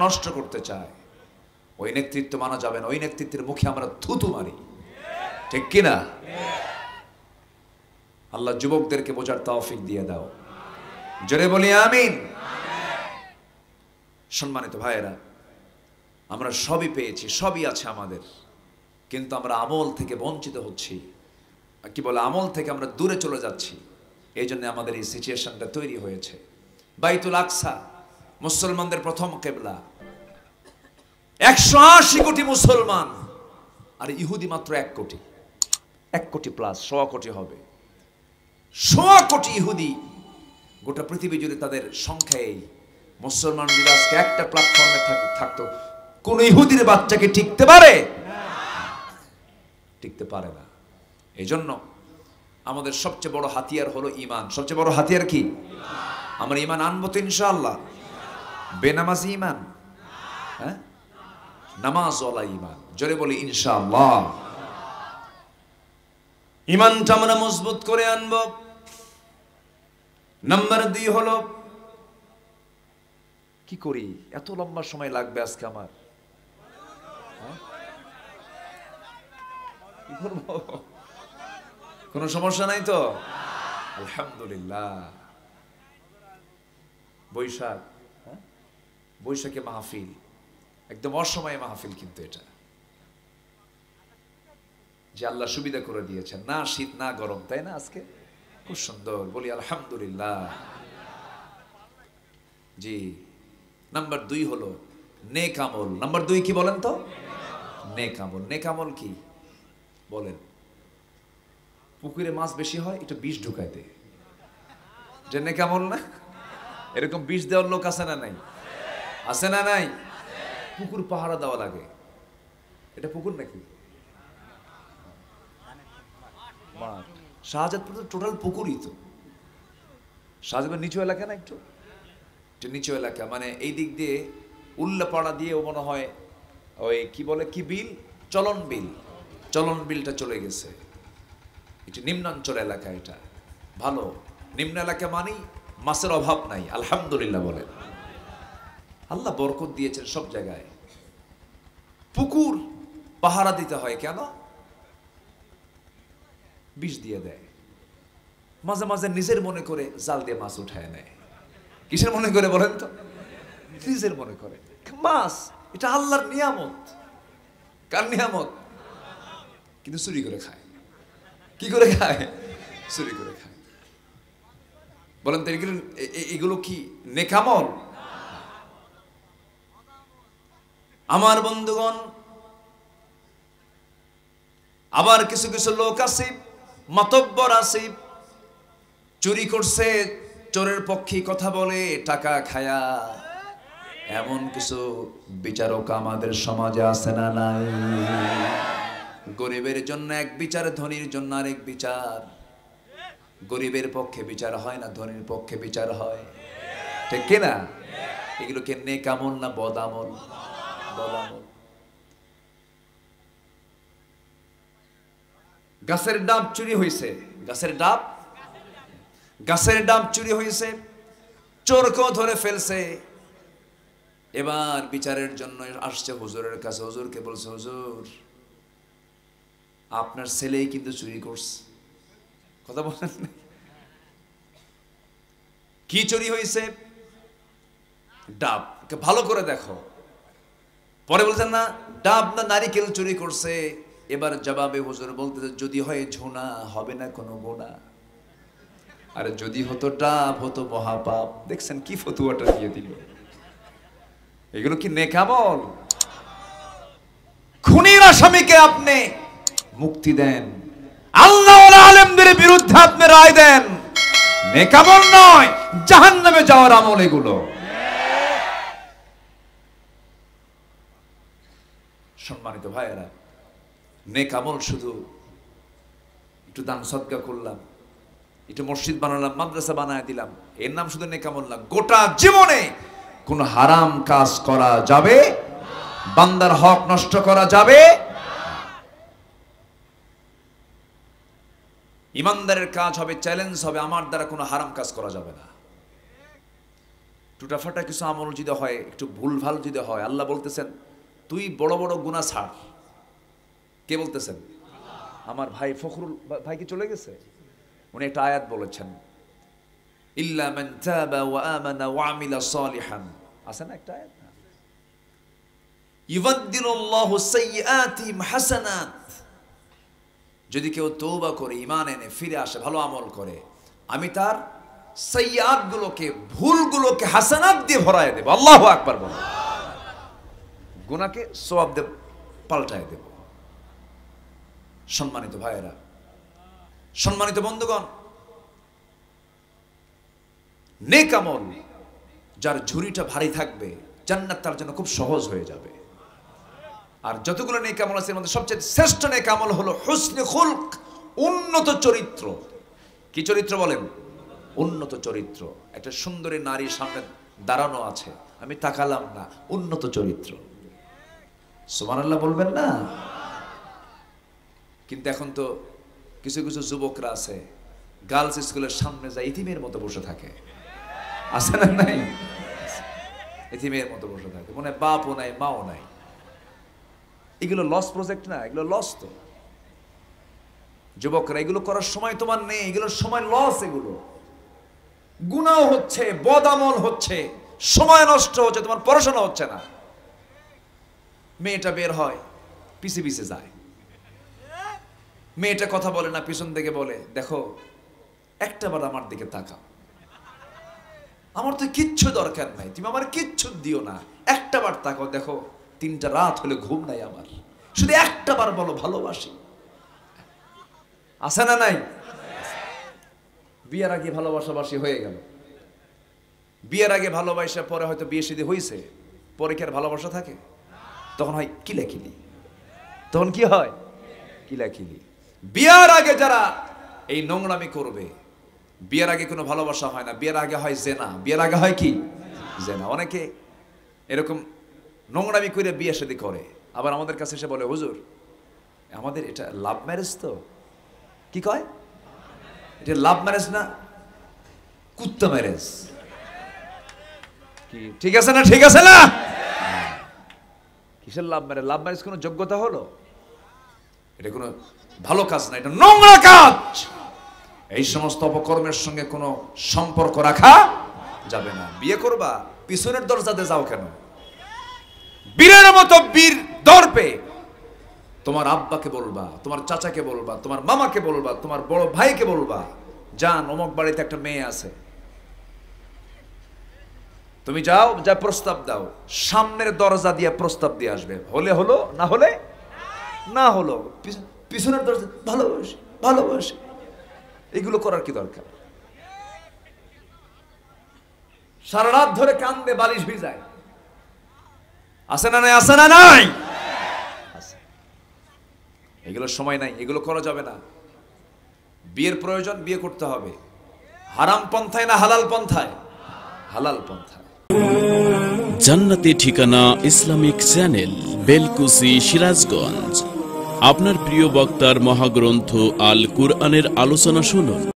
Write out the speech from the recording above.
নষ্ট করতে চায়, ওই নেতৃত্ব মানা যাবে না। ওই নেতৃত্বের মুখে আমরা থুতু মারি, ঠিক কিনা? আল্লাহ যুবকদেরকে বোঝার তৌফিক দিয়ে দাও, জোরে বলি আমিন। সম্মানিত ভাইয়েরা, আমরা সবই পেয়েছি, সবই আছে আমাদের, কিন্তু আমরা আমল থেকে বঞ্চিত হচ্ছি, কি বলে, আমল থেকে আমরা দূরে চলে যাচ্ছি। এই জন্য আমাদের এই সিচুয়েশনটা তৈরি হয়েছে। বাইতুল আকসা মুসলমানদের প্রথম কিবলা, 180 কোটি মুসলমান, আর ইহুদি মাত্র 1 কোটি, 1 কোটি প্লাস, 100 কোটি হবে। 100 কোটি ইহুদি গোটা পৃথিবী জুড়ে, তাদের সংখ্যায় মুসলমান যদি আজকে একটা প্ল্যাটফর্মে থাকতো, কোন ইহুদির বাচ্চাকে টিকতে পারে? টিকতে পারে না। এই জন্য আমাদের সবচেয়ে বড় হাতিয়ার হলো ঈমান। সবচেয়ে বড় হাতিয়ার কি? আমরা ঈমান আনবো তো ইনশাআল্লাহ। বেনামাজি ঈমান? হ্যাঁ, নামাজওয়ালা ঈমান, জোরে বলি ইনশাআল্লাহ। ঈমানটা আমরা মজবুত করে আনবো। নাম্বার 2 হলো, কি করি, এত লম্বা সময় লাগবে আজকে আমার, কি করবো? কোনো সমস্যা নাই তো? আলহামদুলিল্লাহ। বৈশাখ, বৈশাখে মাহফিল, একদম অসময়ে মাহফিল, কিন্তু এটা যে আল্লাহ সুবিধা করে দিয়েছেন, না শীত না গরম, তাই না? আজকে খুব সুন্দর, বলি আলহামদুলিল্লাহ। জি, নাম্বার 2 হলো নেক আমল। নাম্বার 2 কি বলেন তো? নেক আমল। নেক আমল কি বলেন? পুকুরে মাছ বেশি হয়, এটা বিষ ঢুকাই দে, যে নেক আমল না? এরকম বিষ দেওয়ার লোক আছে না নাই? আছে না নাই? পুকুর পাহারা দেওয়া লাগে। এটা পুকুর নাকি? শাহজাদপুর তো টোটাল পুকুরই তো। শাহজাদপুর নিচু এলাকা না, একটু নিচু এলাকা, মানে এই দিক দিয়ে উল্লাপাড়া দিয়ে ও মনে হয় ওই কি বলে, কি বিল, চলন বিল, চলন বিলটা চলে গেছে। এটা নিম্নাঞ্চল এলাকা, এটা ভালো। নিম্ন এলাকা মানেই মাছের অভাব নাই, আলহামদুলিল্লাহ বলেন। আল্লাহ বরকত দিয়েছেন সব জায়গায়। পুকুর পাহারা দিতে হয় কেন? বিষ দিয়ে দেয়। মাঝে মাঝে নিজের মনে করে জাল দিয়ে মাছ উঠায় নেয়। কিসের মনে করে বলেন তো? নিজের মনে করে। মাছ এটা আল্লাহর নিয়ামত। কার নিয়ামত? কিন্তু চুরি করে খায়। কি করে খায়? চুরি করে খায়। বলেন তো এগুলো কি নেক আমল? আমার বন্ধুগণ, আবার কিছু কিছু লোক আছে, মাতব্বর আছে, চুরি করছে, চোরের পক্ষে কথা বলে, টাকা খায়া। এমন কিছু বিচারক আমাদের সমাজে আছে না নাই? গরিবের জন্য এক বিচার, ধনীর জন্য আরেক বিচার। গরিবের পক্ষে বিচার হয় না, ধনীর পক্ষে বিচার হয়, ঠিক কিনা? এগুলো কি নেক আমল না বদ আমল? বদ আমল। গাছের ডাব চুরি হয়েছে, গাছের ডাব, গাছের ডাব চুরি হয়েছে, চোরকেও ধরে ফেলছে। এবার বিচারের জন্য আসছে হুজুরের কাছে। হুজুরকে বলছে, হুজুর আপনার ছেলেই কিন্তু চুরি করছে। কথা বলেন, কি চুরি হয়েছে? ডাব। ভালো করে দেখো। পরে বলছেন না ডাব না নারিকেল চুরি করছে। এবার জবাবে হুজুর বলতেছে, যদি হয় ঝুনা হবে না কোনো গুনাহ, আর যদি হতো ডাব হতো মহাপাপ। দেখছেন কি ফতুয়াটা দিয়ে দিল? এগুলো কি নেক আমল? খুনির আসামিকে আপনি মুক্তি দেন, আল্লাহ ওয়ালা আলেমদের বিরুদ্ধে আপনি রায় দেন, নেক আমল নয়, জাহান্নামে যাওয়ার আমল এগুলো। সম্মানিত ভাইয়েরা, নেক আমল শুধু একটু দান সদকা করলাম, একটু মসজিদ বানালাম, মাদ্রাসা বানায় দিলাম, এর নাম শুধু নেক আমল না। গোটা জীবনে কোন হারাম কাজ করা যাবে, বান্দার হক নষ্ট করা যাবে। ইমানদারের কাজ হবে, চ্যালেঞ্জ হবে, আমার দ্বারা কোনো হারাম কাজ করা যাবে না। টুটাফাটা কিছু আমল যদি হয়, একটু ভুলভাল যদি হয়, আল্লাহ বলতেছেন তুই বড় বড় গুনাহ ছাড়। কে বলতেছেন? আমার ভাই ফখরুল ভাই কি চলে গেছে? উনি একটা আয়াত বলেছেন, ইল্লা মান তাবা ওয়া আমানা ওয়া আমিলা সালিহান, আছে না একটা আয়াত? ইউবাদদিলুল্লাহু সাইয়্যাতিহিম হাসানাত, যদি কেউ তওবা করে, ঈমান এনে ফিরে আসে, ভালো আমল করে, আমি তার সাইয়্যাতগুলোকে, ভুলগুলোকে হাসানাত দিয়ে ভরায় দেব। আল্লাহু আকবার বলো। গুনাহকে সওয়াব দিয়ে পাল্টায় দেব। সম্মানিত ভাইয়েরা, সম্মানিত বন্ধুগণ, নেক আমল যার ঝুড়িটা ভারী থাকবে, জান্নাত তার জন্য খুব সহজ হয়ে যাবে। আর যতগুলো নেক আমল আছে এর মধ্যে সবচেয়ে শ্রেষ্ঠ নেক আমল হলো হুসনে খুলক, উন্নত চরিত্র। কি চরিত্র বলেন? উন্নত চরিত্র। একটা সুন্দরী নারীর সামনে দাঁড়ানো আছে, আমি তাকালাম না, উন্নত চরিত্র। সুবহানাল্লাহ বলবেন না? কিন্তু এখন তো কিছু কিছু যুবকরা আছে, গার্লস স্কুলের সামনে যায় ইতিমের মতো বসে থাকে। আছে না? নাই? ইতিমের মতো বসে থাকে, মনে হয় বাপও নাই মাও নাই। এগুলো লস প্রজেক্ট না? এগুলো লস তো। যুবকরা, এগুলো করার সময় তোমার নেই, এগুলোর সময় লস। এগুলো গুনাহ হচ্ছে, বদামল হচ্ছে, সময় নষ্ট হচ্ছে, তোমার পড়াশোনা হচ্ছে না। মেয়েটা বের হয়, পিছে পিছে যায়, মেয়েটা কথা বলে না, পিছন থেকে বলে, দেখো একটাবার আমার দিকে তাকাও, আমার তো কিচ্ছু দরকার নাই, তুমি আমার কিচ্ছু দিও না, একটাবার তাকাও, দেখো 3টা রাত হলে ঘুম নাই আমার, শুধু একটাবার বলো ভালোবাসি। আছে না নাই? বিয়ের আগে ভালোবাসাবাসি হয়ে গেল, বিয়ের আগে ভালোবাসা, পরে হয়তো বিয়ে শাদী হয়েছে, পরে কি আর ভালোবাসা থাকে? তখন হয় কিলাকিলি। তখন কি হয়? কিলাকিলি। বিয়ের আগে যারা এই নোংরামি করবে, বিয়ের আগে কোনো ভালোবাসা হয় না, বিয়ের আগে হয় জেনা। বিয়ের আগে হয় কি? জেনা। অনেকে এরকম নোংরামি করে বিয়ে শাদী করে, আবার আমাদের কাছে এসে বলে, হুজুর আমাদের এটা লাভ ম্যারেজ। তো কি কয়? এটা লাভ ম্যারেজ না, কুত্তা ম্যারেজ। কি ঠিক আছে না? ঠিক আছে না? কিসের লাভ ম্যারেজ? লাভ ম্যারেজ কোনো যোগ্যতা হলো? এটা কোনো ভালো কাজ না, এটা নোংরা কাজ। এই সমস্ত অপকর্মের সঙ্গে কোনো সম্পর্ক রাখা যাবে না। বিয়ে করবা, পিছনের দরজাতে যাও কেন? বীরের মতো বীর দর্পে তোমার আব্বাকে বলবা, তোমার চাচাকে বলবা, তোমার মামাকে বলবা, তোমার বড় ভাইকে বলবা, যান অমুক বাড়িতে একটা মেয়ে আছে, তুমি যাও, যা প্রস্তাব দাও, সামনের দরজা দিয়ে প্রস্তাব দিয়ে আসবে, হলে হলো, না হলে না হলো। পিছনের দরজা ভালোবাসি ভালোবাসি, এগুলো করার কি দরকার? সারা রাত ধরে কান্দে, বালিশ ভিজায়। আছে না নাই? আছে না নাই? এগুলোর সময় নাই, এগুলো করা যাবে না। বিয়ের প্রয়োজন, বিয়ে করতে হবে। হারাম পন্থায় না হালাল পন্থায়? হালাল পন্থায়। জান্নাতি ঠিকানা ইসলামিক চ্যানেল, বেলকুসি, সিরাজগঞ্জ। আপনার প্রিয় বক্তার মহাগ্রন্থ আল কুরআনের আলোচনা শুনুন।